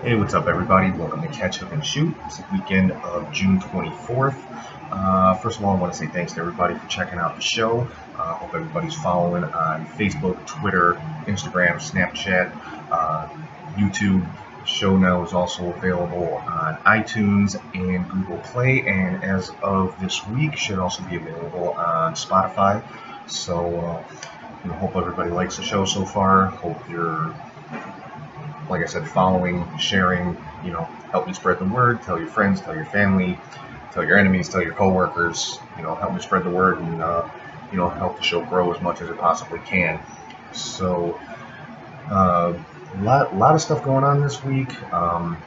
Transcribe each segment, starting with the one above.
Hey, what's up, everybody? Welcome to Catch Up and Shoot. It's the weekend of June 24th. First of all, I want to say thanks to everybody for checking out the show. Hope everybody's following on Facebook, Twitter, Instagram, Snapchat, YouTube. The show now is also available on iTunes and Google Play, and as of this week, should also be available on Spotify. So, hope everybody likes the show so far. Hope you're, like I said, following, sharing, help me spread the word, tell your friends, tell your family, tell your enemies, tell your coworkers, help me spread the word and, help the show grow as much as it possibly can. So, a lot of stuff going on this week.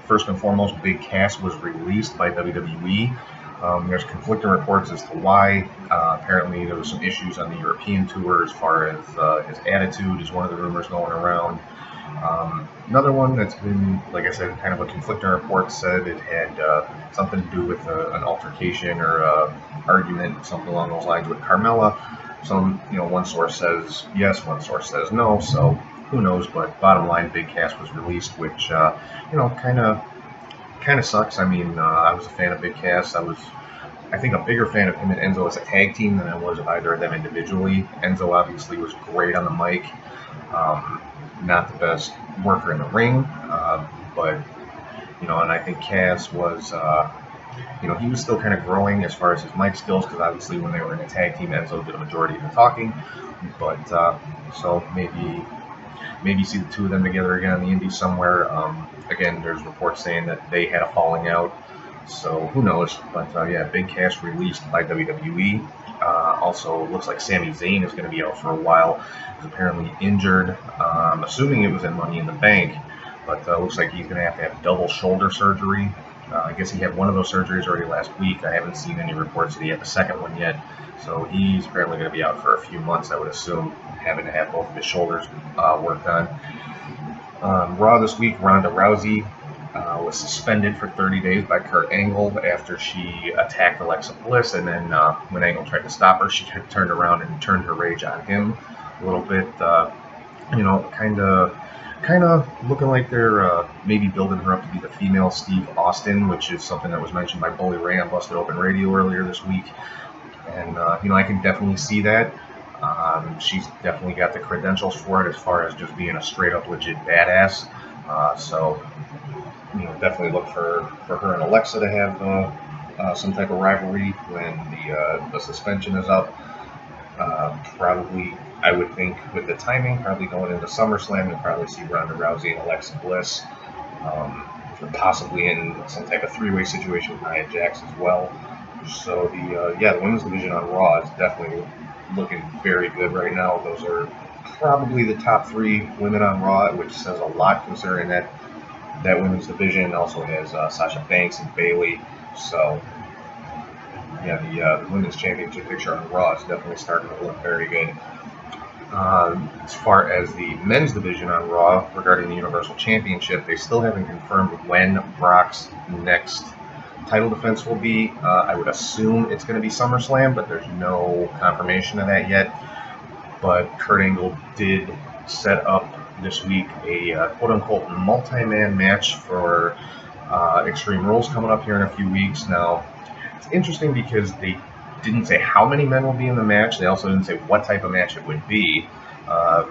First and foremost, Big Cass was released by WWE. There's conflicting reports as to why. Apparently, there was some issues on the European tour as far as his attitude is one of the rumors going around. Another one that's been, like I said, kind of a conflicting report said it had something to do with an altercation or argument, something along those lines with Carmella. One source says yes, one source says no, so who knows, but bottom line, Big Cass was released, which, kind of sucks. I mean, I was a fan of Big Cass. I think, a bigger fan of him and Enzo as a tag team than I was of either of them individually. Enzo obviously was great on the mic. Not the best worker in the ring, but, and I think Cass was, he was still kind of growing as far as his mic skills, because obviously when they were in a tag team, Enzo did a majority of the talking, but, so maybe see the two of them together again on the indies somewhere. Again, there's reports saying that they had a falling out, so who knows, but yeah, Big Cass released by WWE. Also, looks like Sami Zayn is going to be out for a while. He's apparently injured. I'm assuming it was in Money in the Bank, but looks like he's going to have double shoulder surgery. I guess he had one of those surgeries already last week. I haven't seen any reports that he had the second one yet, so he's apparently going to be out for a few months, I would assume, having to have both of his shoulders worked on. Raw this week, Ronda Rousey was suspended for 30 days by Kurt Angle after she attacked Alexa Bliss, and then when Angle tried to stop her, she turned around and turned her rage on him a little bit. Kind of looking like they're maybe building her up to be the female Steve Austin, which is something that was mentioned by Bully Ray on Busted Open Radio earlier this week. And, I can definitely see that. She's definitely got the credentials for it as far as just being a straight-up legit badass. So, definitely look for her and Alexa to have some type of rivalry when the suspension is up. Probably, I would think, with the timing, probably going into SummerSlam, you'll probably see Ronda Rousey and Alexa Bliss. Possibly in some type of three-way situation with Nia Jax as well. So the women's division on Raw is definitely looking very good right now. Those are probably the top three women on Raw, which says a lot considering that women's division also has Sasha Banks and Bayley. So, yeah, the women's championship picture on Raw is definitely starting to look very good. As far as the men's division on Raw, regarding the Universal Championship, they still haven't confirmed when Brock's next title defense will be. I would assume it's going to be SummerSlam, but there's no confirmation of that yet. But Kurt Angle did set up this week a quote-unquote multi-man match for Extreme Rules coming up here in a few weeks. Now, it's interesting because they didn't say how many men will be in the match. They also didn't say what type of match it would be.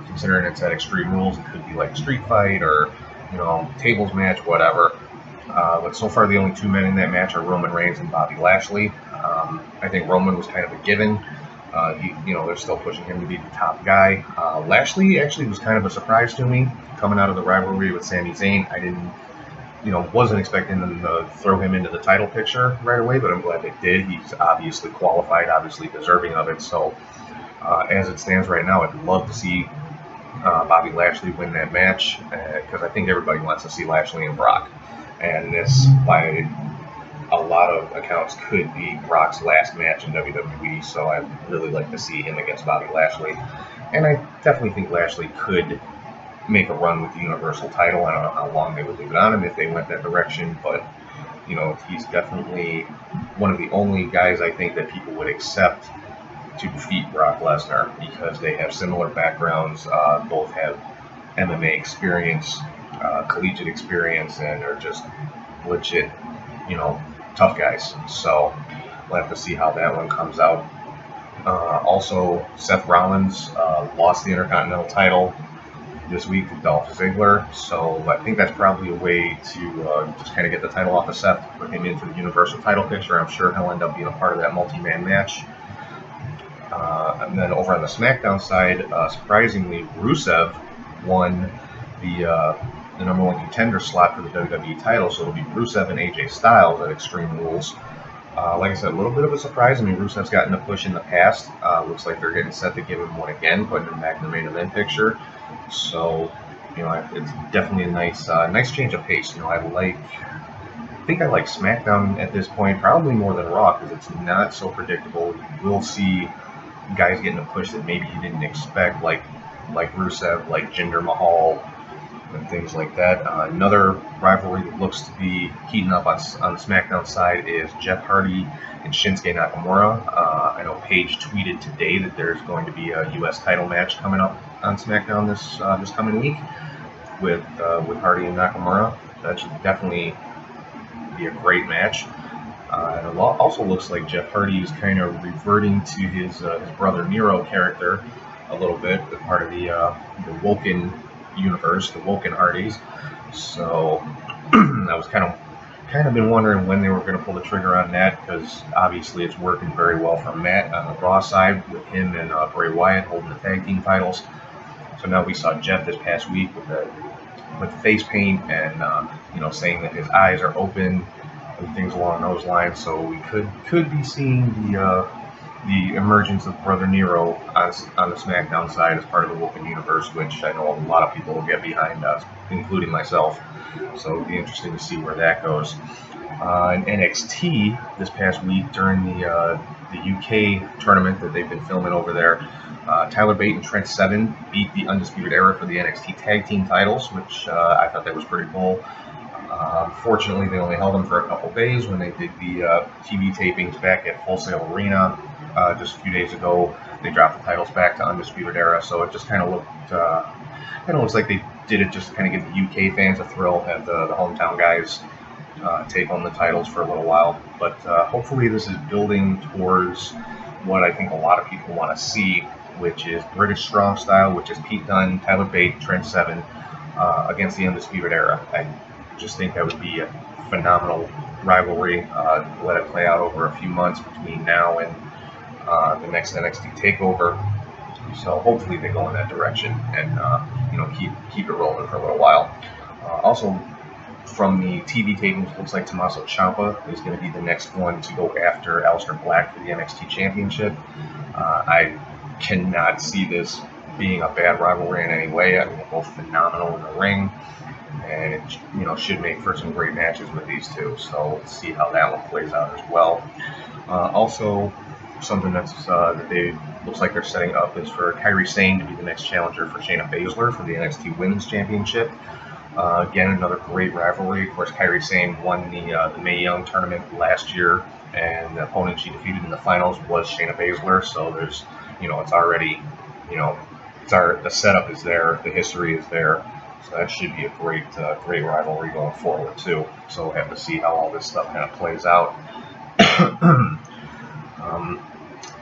Considering it's at Extreme Rules, it could be like a street fight or, tables match, whatever. But so far, the only two men in that match are Roman Reigns and Bobby Lashley. I think Roman was kind of a given. They're still pushing him to be the top guy. Lashley actually was kind of a surprise to me coming out of the rivalry with Sami Zayn. I wasn't expecting them to throw him into the title picture right away, but I'm glad they did. He's obviously qualified, obviously deserving of it. So, as it stands right now, I'd love to see Bobby Lashley win that match, because I think everybody wants to see Lashley and Brock. And this, by a lot of accounts, could be Brock's last match in WWE, so I'd really like to see him against Bobby Lashley. And I definitely think Lashley could make a run with the Universal title. I don't know how long they would leave it on him if they went that direction, but, he's definitely one of the only guys I think that people would accept to defeat Brock Lesnar, because they have similar backgrounds, both have MMA experience, collegiate experience and are just legit, tough guys. So we'll have to see how that one comes out. Also, Seth Rollins lost the Intercontinental title this week to Dolph Ziggler, so I think that's probably a way to just kind of get the title off of Seth, put him into the Universal title picture. I'm sure he'll end up being a part of that multi-man match. And then over on the SmackDown side, surprisingly, Rusev won the number one contender slot for the WWE title, so it'll be Rusev and AJ Styles at Extreme Rules. Like I said, a little bit of a surprise. I mean, Rusev's gotten a push in the past. Looks like they're getting set to give him one again, putting him back in the main event picture. So, it's definitely a nice change of pace. I think I like SmackDown at this point probably more than Raw because it's not so predictable. You will see guys getting a push that maybe you didn't expect, like Rusev, like Jinder Mahal, and things like that. Another rivalry that looks to be heating up on the SmackDown side is Jeff Hardy and Shinsuke Nakamura. I know Paige tweeted today that there's going to be a U.S. title match coming up on SmackDown this coming week with Hardy and Nakamura. That should definitely be a great match. And it also looks like Jeff Hardy is kind of reverting to his brother Nero character a little bit, as part of the Woken universe, the Woken Hardys. So I was kind of been wondering when they were going to pull the trigger on that, because obviously it's working very well for Matt on the Raw side with him and Bray Wyatt holding the tag team titles. So now we saw Jeff this past week with the face paint and saying that his eyes are open and things along those lines. So we could be seeing the emergence of Brother Nero on the SmackDown side as part of the Woken universe, which I know a lot of people will get behind, including myself. So it'll be interesting to see where that goes. In NXT this past week during the UK tournament that they've been filming over there, Tyler Bate and Trent Seven beat the Undisputed Era for the NXT Tag Team titles, which I thought that was pretty cool. Fortunately, they only held them for a couple days when they did the TV tapings back at Full Sail Arena just a few days ago. They dropped the titles back to Undisputed Era, so it just kind of looks like they did it just to kind of give the UK fans a thrill, have the hometown guys take home the titles for a little while. But hopefully this is building towards what I think a lot of people want to see, which is British Strong Style, which is Pete Dunne, Tyler Bate, Trent Seven against the Undisputed Era. I just think that would be a phenomenal rivalry. Let it play out over a few months between now and the next NXT takeover. So hopefully they go in that direction and keep it rolling for a little while. Also, from the TV tapings, looks like Tommaso Ciampa is going to be the next one to go after Aleister Black for the NXT Championship. I cannot see this being a bad rivalry in any way. I mean, they're both phenomenal in the ring, and it should make for some great matches with these two. So let's see how that one plays out as well. Also, something that they looks like they're setting up is for Kairi Sane to be the next challenger for Shayna Baszler for the NXT Women's Championship. Again, another great rivalry. Of course, Kairi Sane won the Mae Young tournament last year, and the opponent she defeated in the finals was Shayna Baszler. So there's, it's already, the setup is there, the history is there. So that should be a great rivalry going forward too. So we'll have to see how all this stuff kind of plays out.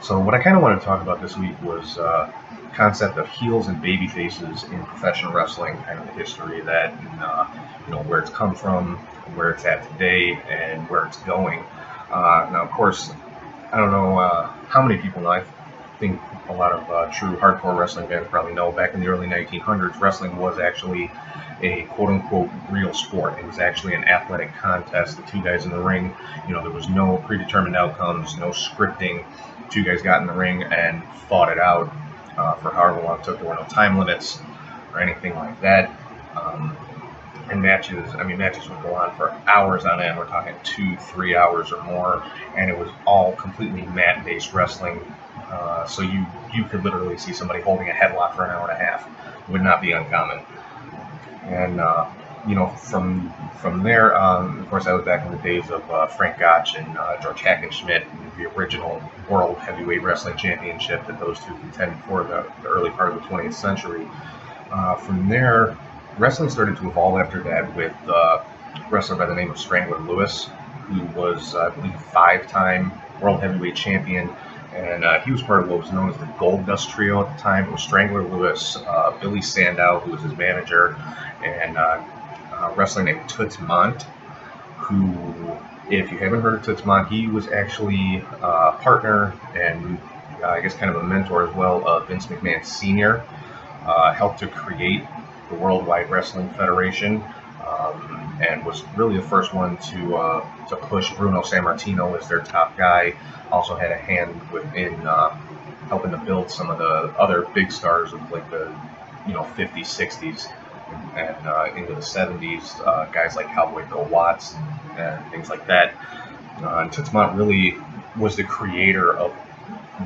So what I kind of wanted to talk about this week was concept of heels and baby faces in professional wrestling, kind of the history of that, and where it's come from, where it's at today, and where it's going. Now, of course, I don't know how many people know. I think a lot of true hardcore wrestling fans probably know back in the early 1900s, wrestling was actually a quote-unquote real sport. It was actually an athletic contest. The two guys in the ring, there was no predetermined outcomes, no scripting. Two guys got in the ring and fought it out for however long it took. There were no time limits or anything like that. And matches would go on for hours on end. We're talking 2-3 hours or more, and it was all completely mat-based wrestling. So you could literally see somebody holding a headlock for an hour and a half. It would not be uncommon. And from there, of course, that was back in the days of Frank Gotch and George Hackenschmidt, the original World Heavyweight Wrestling Championship that those two contended for the early part of the 20th century. From there, wrestling started to evolve after that with a wrestler by the name of Strangler Lewis, who was, I believe, 5-time World Heavyweight Champion. And he was part of what was known as the Gold Dust Trio at the time. It was Strangler Lewis, Billy Sandow, who was his manager, and a wrestler named Toots Mondt, who, if you haven't heard of Toots Mondt, he was actually a partner and I guess kind of a mentor as well of Vince McMahon Sr., helped to create the Worldwide Wrestling Federation, and was really the first one to push Bruno Sammartino as their top guy. Also had a hand within helping to build some of the other big stars of like the 50s, 60s, and into the 70s, guys like Cowboy Bill Watts and things like that. And Toots Mondt really was the creator of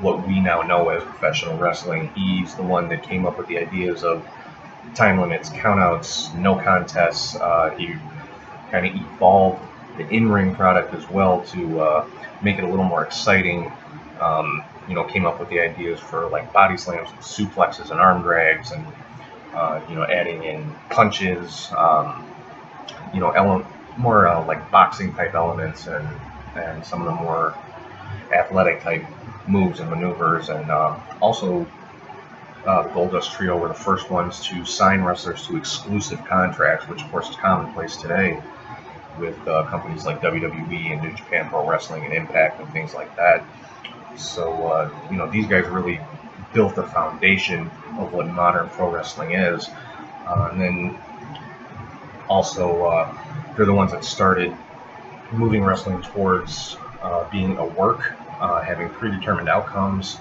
what we now know as professional wrestling. He's the one that came up with the ideas of time limits, countouts, no contests. He kind of evolved the in-ring product as well to make it a little more exciting. Came up with the ideas for like body slams, suplexes, and arm drags, and adding in punches, more like boxing type elements, and some of the more athletic type moves and maneuvers. And also the Goldust Trio were the first ones to sign wrestlers to exclusive contracts, which of course is commonplace today with companies like WWE and New Japan Pro Wrestling and Impact and things like that. So these guys really built the foundation of what modern pro wrestling is. And then also they're the ones that started moving wrestling towards being a work, having predetermined outcomes.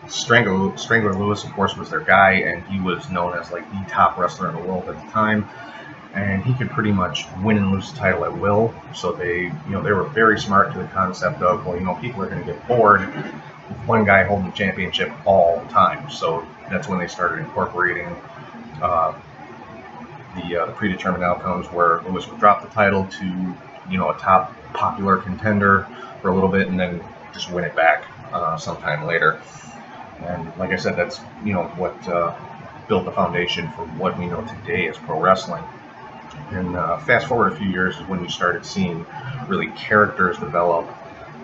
Strangler Lewis, of course, was their guy, and he was known as like the top wrestler in the world at the time. And he could pretty much win and lose the title at will. So they were very smart to the concept of, well, people are going to get bored with one guy holding the championship all the time. So that's when they started incorporating the predetermined outcomes, where Lewis would drop the title to a top popular contender for a little bit and then just win it back sometime later. And like I said, that's what built the foundation for what we know today as pro wrestling. And fast forward a few years is when you started seeing really characters develop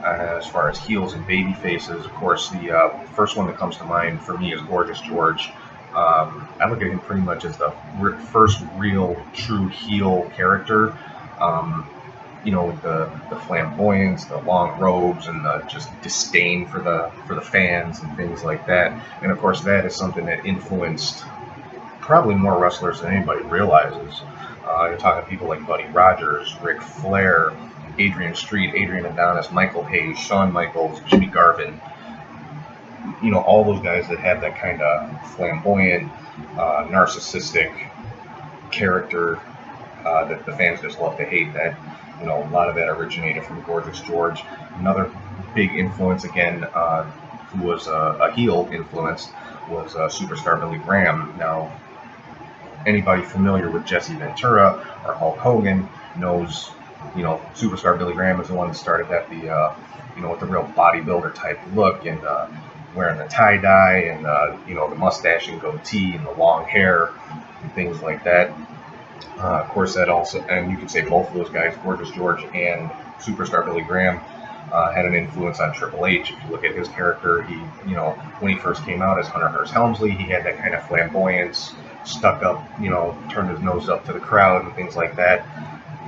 as far as heels and baby faces. Of course, the first one that comes to mind for me is Gorgeous George. I look at him pretty much as the first real true heel character. With the flamboyance, the long robes, and the just disdain for the fans and things like that. And of course, that is something that influenced probably more wrestlers than anybody realizes. You're talking people like Buddy Rogers, Ric Flair, Adrian Street, Adrian Adonis, Michael Hayes, Shawn Michaels, Jimmy Garvin. All those guys that have that kind of flamboyant, narcissistic character that the fans just love to hate. That a lot of that originated from Gorgeous George. Another big influence, again, who was a heel influence, was Superstar Billy Graham. Now, anybody familiar with Jesse Ventura or Hulk Hogan knows, Superstar Billy Graham is the one that started that, with the real bodybuilder type look, and wearing the tie-dye, and the mustache and goatee and the long hair and things like that. Of course, that also, and you could say both of those guys, Gorgeous George and Superstar Billy Graham, had an influence on Triple H. If you look at his character, he, when he first came out as Hunter Hearst Helmsley, he had that kind of flamboyance, stuck up, turned his nose up to the crowd and things like that.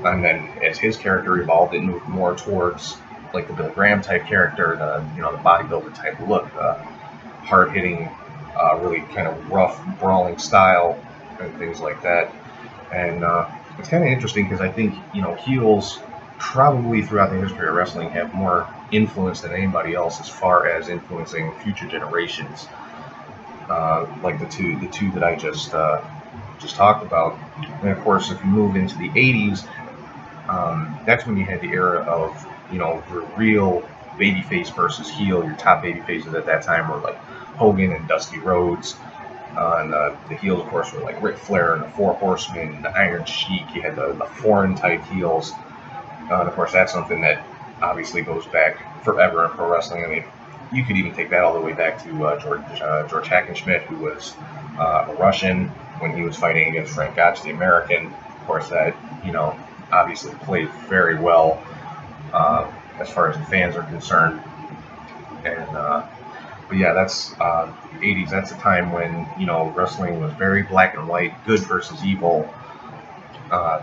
And then as his character evolved, it moved more towards like the Bill Graham type character, the bodybuilder type look, hard-hitting, really kind of rough, brawling style and things like that. And it's kind of interesting because I think, heels probably throughout the history of wrestling have more influence than anybody else as far as influencing future generations. Like the two that I just talked about. And of course, if you move into the 80s, that's when you had the era of, the real babyface versus heel. Your top babyfaces at that time were like Hogan and Dusty Rhodes. And the heels, of course, were like Ric Flair and the Four Horsemen, the Iron Sheik. You had the foreign type heels. And of course, that's something that obviously goes back forever in pro wrestling. I mean, you could even take that all the way back to George Hackenschmidt, who was a Russian, when he was fighting against Frank Gotch, the American. Of course, that, you know, obviously played very well as far as the fans are concerned. And but yeah, that's the 80s. That's a time when, you know, wrestling was very black and white, good versus evil,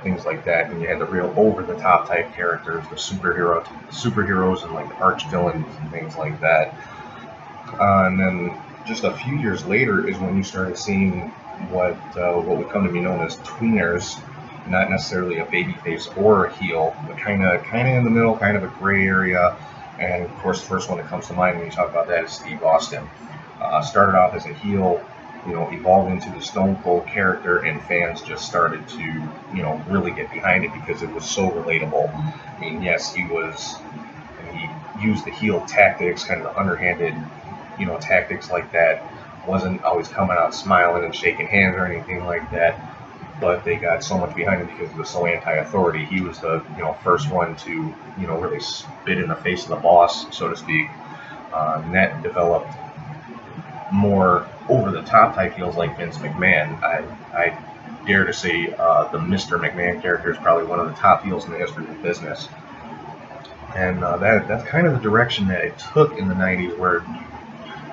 things like that. And you had the real over-the-top type characters, the superheroes, and like the arch villains and things like that. And then just a few years later is when you started seeing what would come to be known as tweeners, not necessarily a babyface or a heel, but kind of in the middle, kind of a gray area. And of course, the first one that comes to mind when you talk about that is Steve Austin. Started off as a heel, you know, evolved into the Stone Cold character, and fans just started to, you know, really get behind it because it was so relatable. I mean, yes, he used the heel tactics, kind of the underhanded, you know, tactics like that. Wasn't always coming out smiling and shaking hands or anything like that, but they got so much behind him because he was so anti-authority. He was the, you know, first one to, you know, really spit in the face of the boss, so to speak. And that developed more over-the-top type heels like Vince McMahon. I dare to say the Mr. McMahon character is probably one of the top heels in the history of the business. And that's kind of the direction that it took in the 90s, where,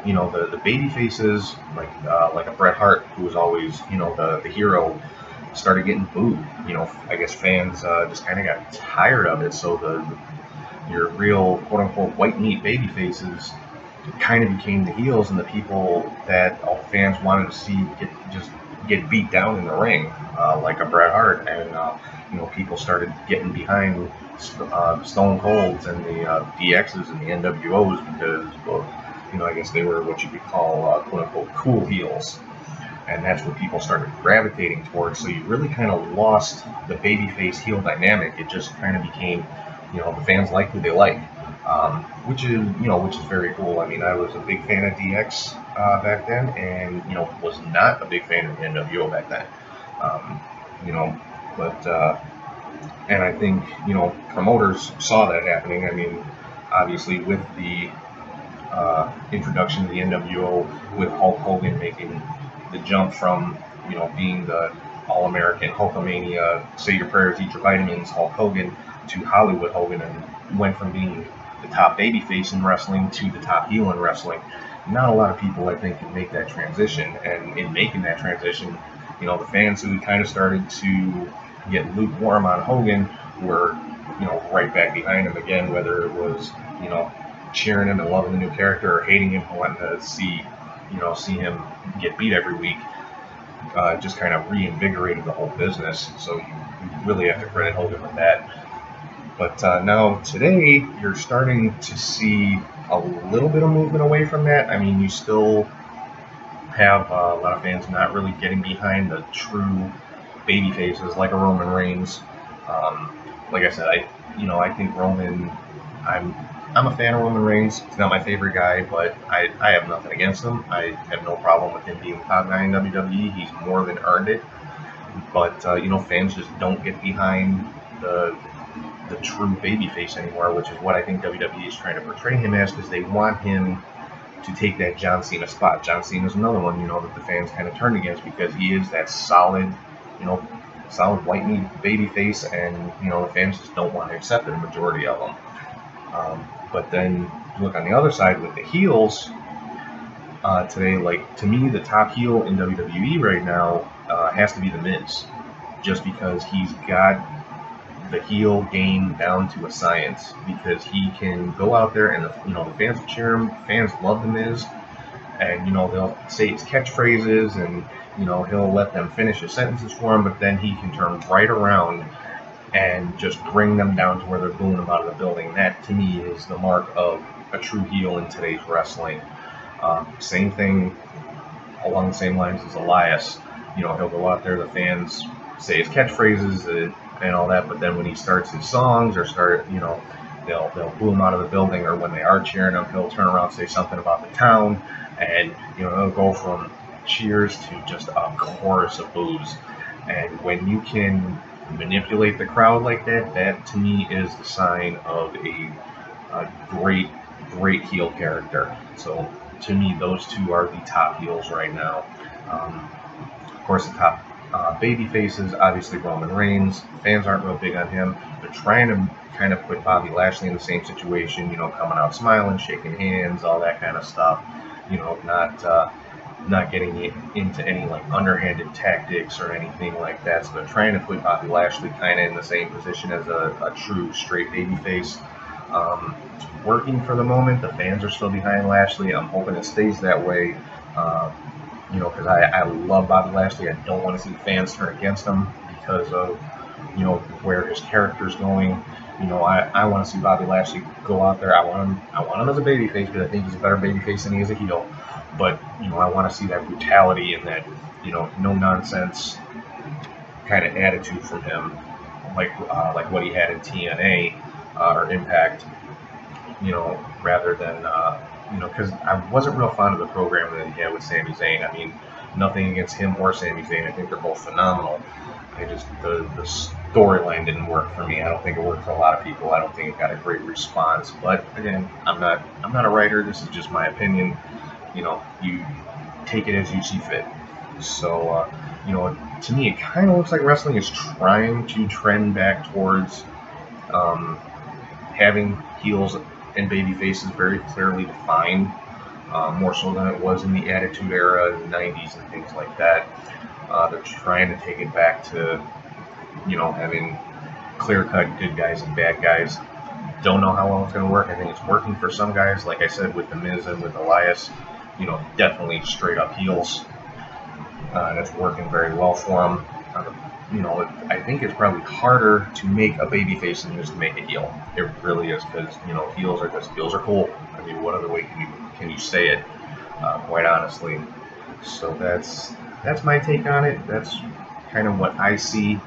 you know, the baby faces, like a Bret Hart, who was always, you know, the hero, started getting booed. You know, I guess fans just kind of got tired of it. So your real quote unquote white meat baby faces kind of became the heels, and the people that all fans wanted to see get beat down in the ring, like a Bret Hart. And you know, people started getting behind Stone Colds and the DXs and the NWOs because, well, you know, I guess they were what you could call quote unquote cool heels. And that's what people started gravitating towards. So you really kind of lost the babyface heel dynamic. It just kind of became, you know, the fans like who they like, which is very cool. I mean, I was a big fan of DX back then, and, you know, was not a big fan of NWO back then. You know, but and I think, you know, promoters saw that happening. I mean, obviously with the introduction of the NWO, with Hulk Hogan making the jump from, you know, being the All-American Hulkamania, say your prayers, eat your vitamins Hulk Hogan, to Hollywood Hogan, and went from being the top babyface in wrestling to the top heel in wrestling. Not a lot of people, I think, can make that transition. And in making that transition, you know, the fans who kind of started to get lukewarm on Hogan were, you know, right back behind him again, whether it was, you know, cheering him and loving the new character, or hating him and wanting to see him get beat every week. Just kind of reinvigorated the whole business. So you really have to credit Hogan with that. But now today, you're starting to see a little bit of movement away from that. I mean, you still have a lot of fans not really getting behind the true baby faces like a Roman Reigns. Like I said, I think Roman, I'm a fan of Roman Reigns. He's not my favorite guy, but I have nothing against him. I have no problem with him being top guy in WWE. He's more than earned it. But you know, fans just don't get behind the true babyface anymore, which is what I think WWE is trying to portray him as, because they want him to take that John Cena spot. John Cena is another one, you know, that the fans kind of turned against, because he is that solid white meat babyface, and, you know, the fans just don't want to accept it, the majority of them. But then you look on the other side with the heels today. Like, to me, the top heel in WWE right now has to be The Miz, just because he's got the heel game down to a science, because he can go out there and the fans will cheer him. Fans love The Miz, and, you know, they'll say his catchphrases, and, you know, he'll let them finish his sentences for him, but then he can turn right around and just bring them down to where they're booing him out of the building. That, to me, is the mark of a true heel in today's wrestling. Same thing along the same lines as Elias. You know, he'll go out there, the fans say his catchphrases and all that, but then when he starts his songs, or they'll boo him out of the building, or when they are cheering him, he'll turn around and say something about the town, and, you know, he'll go from cheers to just a chorus of boos. And when you can manipulate the crowd like that, that to me is the sign of a great heel character. So to me, those two are the top heels right now. course, the top baby faces, obviously Roman Reigns. Fans aren't real big on him. They're trying to kind of put Bobby Lashley in the same situation, coming out smiling, shaking hands, all that kind of stuff. Not getting into any like underhanded tactics or anything like that. So they're trying to put Bobby Lashley kind of in the same position as a true straight babyface. It's working for the moment. The fans are still behind Lashley. I'm hoping it stays that way. Because I love Bobby Lashley. I don't want to see fans turn against him because of, where his character's going. I want to see Bobby Lashley go out there. I want him as a babyface because I think he's a better babyface than he is a heel. But, I want to see that brutality and that, no nonsense kind of attitude from him, like what he had in TNA or Impact, rather than, because I wasn't real fond of the program that he had with Sami Zayn. I mean, nothing against him or Sami Zayn. I think they're both phenomenal. The storyline didn't work for me. I don't think it worked for a lot of people. I don't think it got a great response. But again, I'm not a writer. This is just my opinion. You take it as you see fit. So, to me, it kind of looks like wrestling is trying to trend back towards having heels and baby faces very clearly defined, more so than it was in the Attitude Era in the 90s and things like that. They're trying to take it back to, having clear-cut good guys and bad guys. Don't know how well it's going to work. I think it's working for some guys, like I said, with The Miz and with Elias, definitely straight-up heels. That's working very well for them. I think it's probably harder to make a babyface than just to make a heel. It really is, because heels are cool. I mean, what other way can you say it? Quite honestly. So that's my take on it. That's kind of what I see.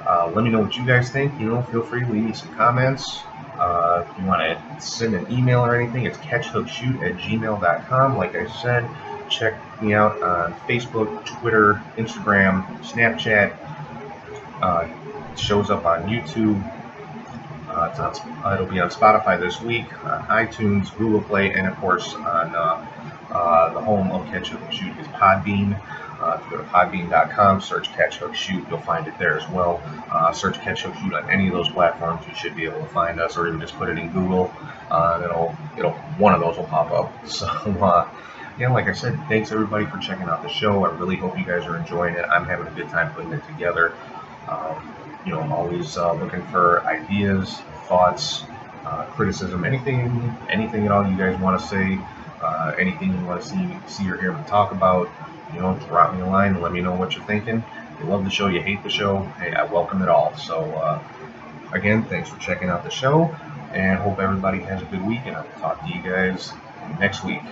Let me know what you guys think. Feel free to leave me some comments. If you want to send an email or anything, it's catchhookshoot@gmail.com. Like I said, check me out on Facebook, Twitter, Instagram, Snapchat. It shows up on YouTube. It'll be on Spotify this week, on iTunes, Google Play, and of course on the home of Catch Hook Shoot is Podbean. If you go to podbean.com, search Catch Hook Shoot, you'll find it there as well. Search Catch Hook Shoot on any of those platforms, you should be able to find us, or even just put it in Google. One of those will pop up. So, like I said, thanks everybody for checking out the show. I really hope you guys are enjoying it. I'm having a good time putting it together. I'm always looking for ideas, thoughts, criticism, anything at all you guys want to say, anything you want to see or hear me talk about. Drop me a line and let me know what you're thinking. You love the show, you hate the show, hey, I welcome it all. So, again, thanks for checking out the show, and hope everybody has a good week, and I'll talk to you guys next week.